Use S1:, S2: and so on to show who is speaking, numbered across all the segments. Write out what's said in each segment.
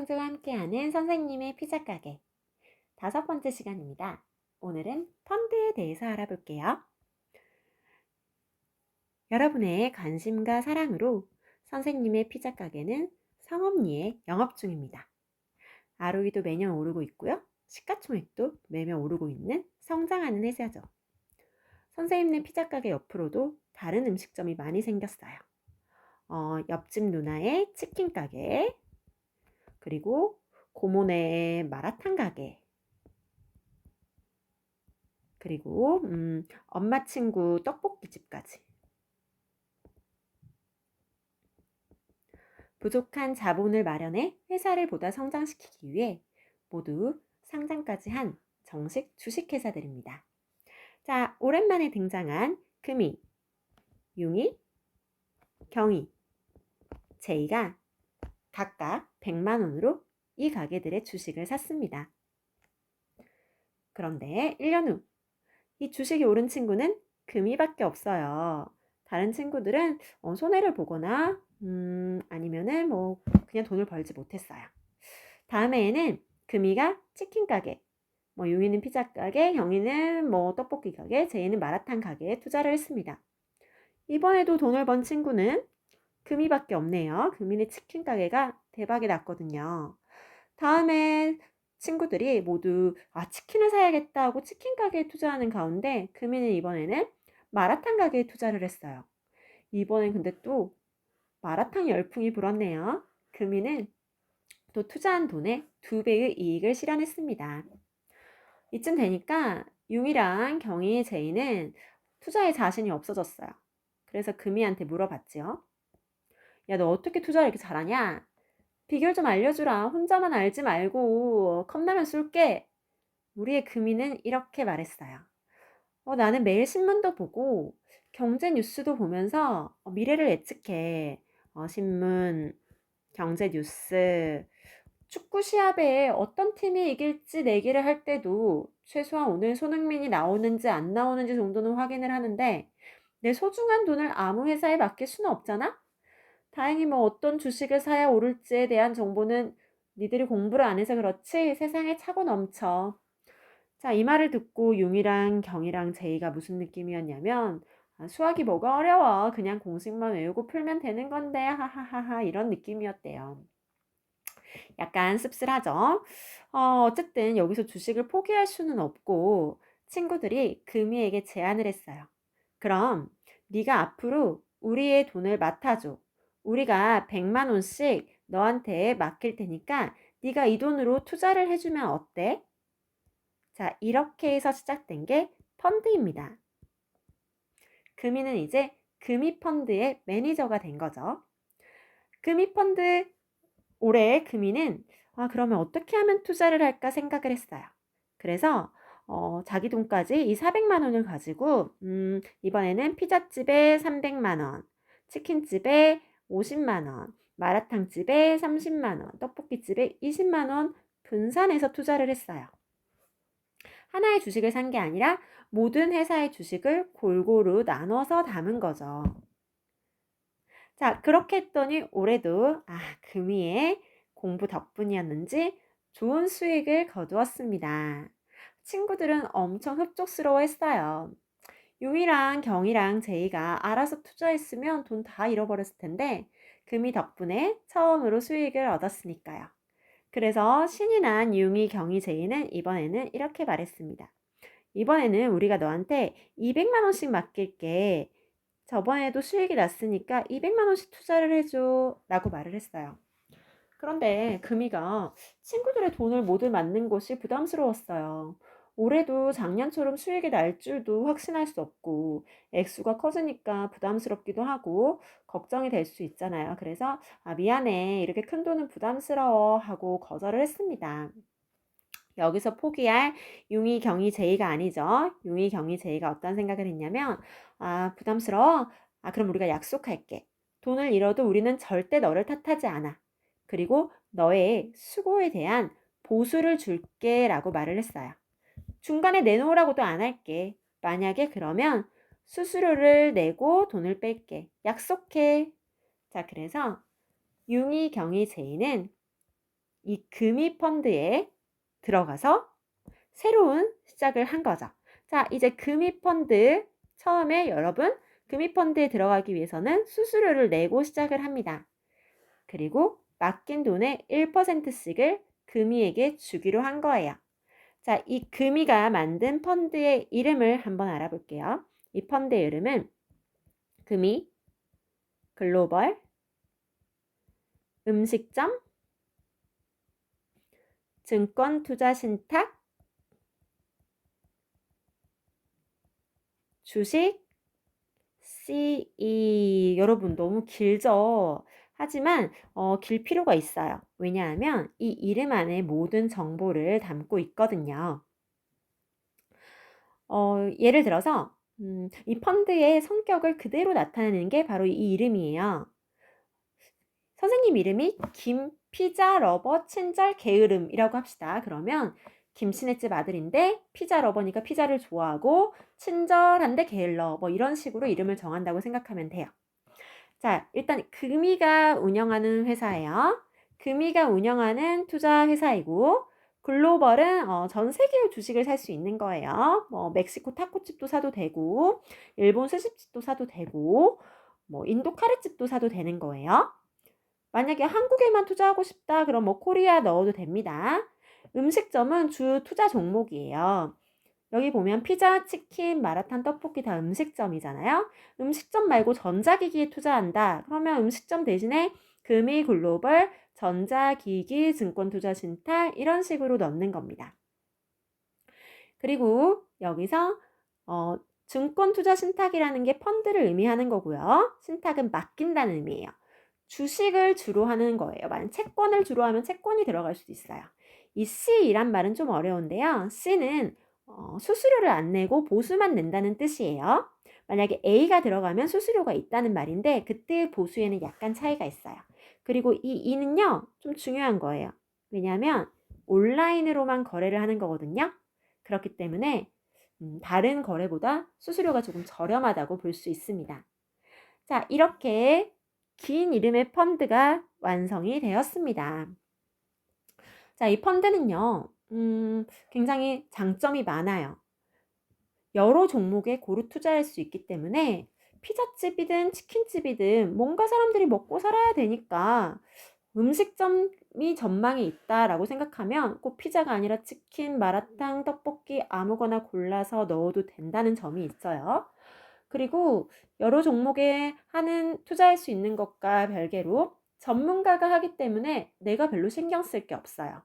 S1: 친구들과 함께하는 선생님의 피자 가게 5번째 시간입니다. 오늘은 펀드에 대해서 알아볼게요. 여러분의 관심과 사랑으로 선생님의 피자 가게는 성업리에 영업 중입니다. ROE도 매년 오르고 있고요. 시가총액도 매년 오르고 있는 성장하는 회사죠. 선생님네 피자 가게 옆으로도 다른 음식점이 많이 생겼어요. 옆집 누나의 치킨 가게, 그리고 고모네 마라탕 가게, 그리고 엄마 친구 떡볶이집까지. 부족한 자본을 마련해 회사를 보다 성장시키기 위해 모두 상장까지 한 정식 주식회사들입니다. 자, 오랜만에 등장한 금이, 융이, 경이, 제이가 각각 100만 원으로 이 가게들의 주식을 샀습니다. 그런데 1년 후 이 주식이 오른 친구는 금이밖에 없어요. 다른 친구들은 손해를 보거나 아니면은 그냥 돈을 벌지 못했어요. 다음해에는 금이가 치킨 가게, 융이는 피자 가게, 경이는 떡볶이 가게, 제이는 마라탕 가게에 투자를 했습니다. 이번에도 돈을 번 친구는 금이밖에 없네요. 금이네 치킨 가게가 대박이 났거든요. 다음에 친구들이 모두 치킨을 사야겠다 하고 치킨 가게에 투자하는 가운데 금이는 이번에는 마라탕 가게에 투자를 했어요. 이번엔 근데 또 마라탕 열풍이 불었네요. 금이는 또 투자한 돈의 2배의 이익을 실현했습니다. 이쯤 되니까 융이랑 경이, 제이는 투자에 자신이 없어졌어요. 그래서 금이한테 물어봤죠. 야, 너 어떻게 투자를 이렇게 잘하냐? 비결 좀 알려주라. 혼자만 알지 말고 컵라면 쏠게. 우리의 금이는 이렇게 말했어요. 나는 매일 신문도 보고 경제 뉴스도 보면서 미래를 예측해. 신문, 경제 뉴스, 축구 시합에 어떤 팀이 이길지 내기를 할 때도 최소한 오늘 손흥민이 나오는지 안 나오는지 정도는 확인을 하는데 내 소중한 돈을 아무 회사에 맡길 수는 없잖아? 다행히 어떤 주식을 사야 오를지에 대한 정보는 니들이 공부를 안 해서 그렇지 세상에 차고 넘쳐. 자, 이 말을 듣고 융이랑 경이랑 제이가 무슨 느낌이었냐면 수학이 뭐가 어려워. 그냥 공식만 외우고 풀면 되는 건데 하하하하 이런 느낌이었대요. 약간 씁쓸하죠. 어쨌든 여기서 주식을 포기할 수는 없고 친구들이 금이에게 제안을 했어요. 그럼 네가 앞으로 우리의 돈을 맡아줘. 우리가 100만 원씩 너한테 맡길 테니까 네가 이 돈으로 투자를 해주면 어때? 자, 이렇게 해서 시작된 게 펀드입니다. 금이는 이제 금이펀드의 매니저가 된 거죠. 금이펀드 올해 금이는 그러면 어떻게 하면 투자를 할까 생각을 했어요. 그래서 자기 돈까지 이 400만 원을 가지고 이번에는 피자집에 300만 원, 치킨집에 50만 원, 마라탕집에 30만 원, 떡볶이집에 20만 원 분산해서 투자를 했어요. 하나의 주식을 산 게 아니라 모든 회사의 주식을 골고루 나눠서 담은 거죠. 자, 그렇게 했더니 올해도 금이의 공부 덕분이었는지 좋은 수익을 거두었습니다. 친구들은 엄청 흡족스러워 했어요. 융이랑 경이랑 제이가 알아서 투자했으면 돈 다 잃어버렸을 텐데 금이 덕분에 처음으로 수익을 얻었으니까요. 그래서 신이 난 융이, 경이, 제이는 이번에는 이렇게 말했습니다. 이번에는 우리가 너한테 200만 원씩 맡길게. 저번에도 수익이 났으니까 200만 원씩 투자를 해줘 라고 말을 했어요. 그런데 금이가 친구들의 돈을 모두 맡는 것이 부담스러웠어요. 올해도 작년처럼 수익이 날 줄도 확신할 수 없고 액수가 커지니까 부담스럽기도 하고 걱정이 될 수 있잖아요. 그래서 미안해, 이렇게 큰 돈은 부담스러워 하고 거절을 했습니다. 여기서 포기할 융이, 경이, 제이가 아니죠. 융이, 경이, 제이가 어떤 생각을 했냐면 부담스러워? 그럼 우리가 약속할게. 돈을 잃어도 우리는 절대 너를 탓하지 않아. 그리고 너의 수고에 대한 보수를 줄게 라고 말을 했어요. 중간에 내놓으라고도 안 할게. 만약에 그러면 수수료를 내고 돈을 뺄게. 약속해. 자, 그래서 융이, 경이, 제이는 이 금이 펀드에 들어가서 새로운 시작을 한 거죠. 자, 이제 금이 펀드 처음에 여러분 금이 펀드에 들어가기 위해서는 수수료를 내고 시작을 합니다. 그리고 맡긴 돈의 1%씩을 금이에게 주기로 한 거예요. 자, 이 금이가 만든 펀드의 이름을 한번 알아볼게요. 이 펀드의 이름은 금이 글로벌 음식점 증권투자신탁 주식 CE. 여러분 너무 길죠? 하지만 길 필요가 있어요. 왜냐하면 이 이름 안에 모든 정보를 담고 있거든요. 예를 들어서 이 펀드의 성격을 그대로 나타내는 게 바로 이 이름이에요. 선생님 이름이 김피자 러버 친절 게으름이라고 합시다. 그러면 김치네집 아들인데 피자 러버니까 피자를 좋아하고 친절한데 게을러, 뭐 이런 식으로 이름을 정한다고 생각하면 돼요. 자, 일단 금이가 운영하는 회사예요. 금이가 운영하는 투자 회사이고 글로벌은 전 세계의 주식을 살 수 있는 거예요. 뭐 멕시코 타코집도 사도 되고 일본 스시집도 사도 되고 뭐 인도 카레집도 사도 되는 거예요. 만약에 한국에만 투자하고 싶다 그럼 뭐 코리아 넣어도 됩니다. 음식점은 주 투자 종목이에요. 여기 보면 피자, 치킨, 마라탕, 떡볶이 다 음식점이잖아요. 음식점 말고 전자기기에 투자한다. 그러면 음식점 대신에 금이 글로벌, 전자기기, 증권투자신탁 이런 식으로 넣는 겁니다. 그리고 여기서 증권투자신탁이라는 게 펀드를 의미하는 거고요. 신탁은 맡긴다는 의미예요. 주식을 주로 하는 거예요. 만약 채권을 주로 하면 채권이 들어갈 수도 있어요. 이 C이란 말은 좀 어려운데요. C는 수수료를 안 내고 보수만 낸다는 뜻이에요. 만약에 A가 들어가면 수수료가 있다는 말인데 그때 보수에는 약간 차이가 있어요. 그리고 이 E는요, 좀 중요한 거예요. 왜냐하면 온라인으로만 거래를 하는 거거든요. 그렇기 때문에 다른 거래보다 수수료가 조금 저렴하다고 볼 수 있습니다. 자, 이렇게 긴 이름의 펀드가 완성이 되었습니다. 자, 이 펀드는요, 굉장히 장점이 많아요. 여러 종목에 고루 투자할 수 있기 때문에 피자집이든 치킨집이든 뭔가 사람들이 먹고 살아야 되니까 음식점이 전망이 있다라고 생각하면 꼭 피자가 아니라 치킨, 마라탕, 떡볶이 아무거나 골라서 넣어도 된다는 점이 있어요. 그리고 여러 종목에 투자할 수 있는 것과 별개로 전문가가 하기 때문에 내가 별로 신경 쓸 게 없어요.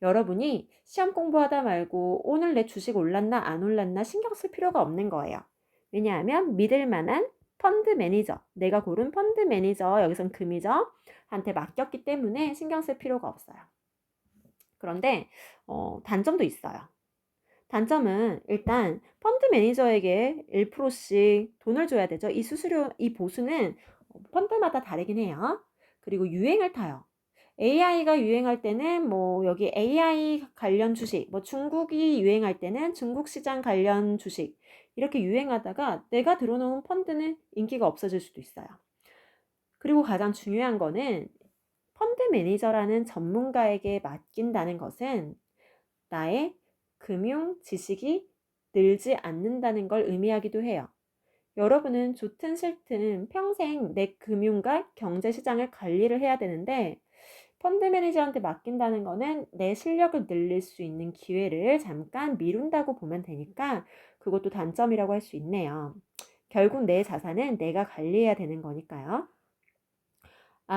S1: 여러분이 시험 공부하다 말고 오늘 내 주식 올랐나 안 올랐나 신경 쓸 필요가 없는 거예요. 왜냐하면 믿을 만한 펀드 매니저, 내가 고른 펀드 매니저, 여기선 금이죠, 한테 맡겼기 때문에 신경 쓸 필요가 없어요. 그런데 단점도 있어요. 단점은 일단 펀드 매니저에게 1%씩 돈을 줘야 되죠. 이 수수료, 이 보수는 펀드마다 다르긴 해요. 그리고 유행을 타요. AI가 유행할 때는 뭐 여기 AI 관련 주식, 뭐 중국이 유행할 때는 중국 시장 관련 주식 이렇게 유행하다가 내가 들어놓은 펀드는 인기가 없어질 수도 있어요. 그리고 가장 중요한 거는 펀드 매니저라는 전문가에게 맡긴다는 것은 나의 금융 지식이 늘지 않는다는 걸 의미하기도 해요. 여러분은 좋든 싫든 평생 내 금융과 경제 시장을 관리를 해야 되는데 펀드 매니저한테 맡긴다는 거는 내 실력을 늘릴 수 있는 기회를 잠깐 미룬다고 보면 되니까 그것도 단점이라고 할 수 있네요. 결국 내 자산은 내가 관리해야 되는 거니까요.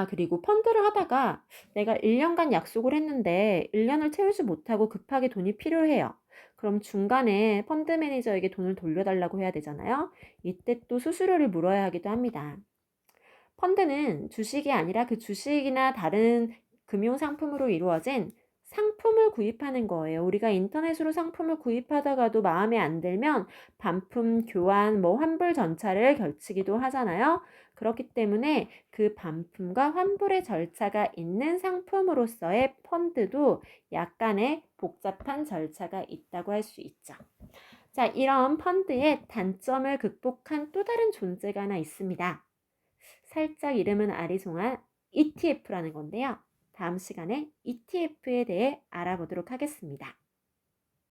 S1: 그리고 펀드를 하다가 내가 1년간 약속을 했는데 1년을 채우지 못하고 급하게 돈이 필요해요. 그럼 중간에 펀드 매니저에게 돈을 돌려달라고 해야 되잖아요. 이때 또 수수료를 물어야 하기도 합니다. 펀드는 주식이 아니라 그 주식이나 다른 금융상품으로 이루어진 상품을 구입하는 거예요. 우리가 인터넷으로 상품을 구입하다가도 마음에 안 들면 반품, 교환, 뭐 환불 절차를 걸치기도 하잖아요. 그렇기 때문에 그 반품과 환불의 절차가 있는 상품으로서의 펀드도 약간의 복잡한 절차가 있다고 할 수 있죠. 자, 이런 펀드의 단점을 극복한 또 다른 존재가 하나 있습니다. 살짝 이름은 아리송한 ETF라는 건데요. 다음 시간에 ETF에 대해 알아보도록 하겠습니다.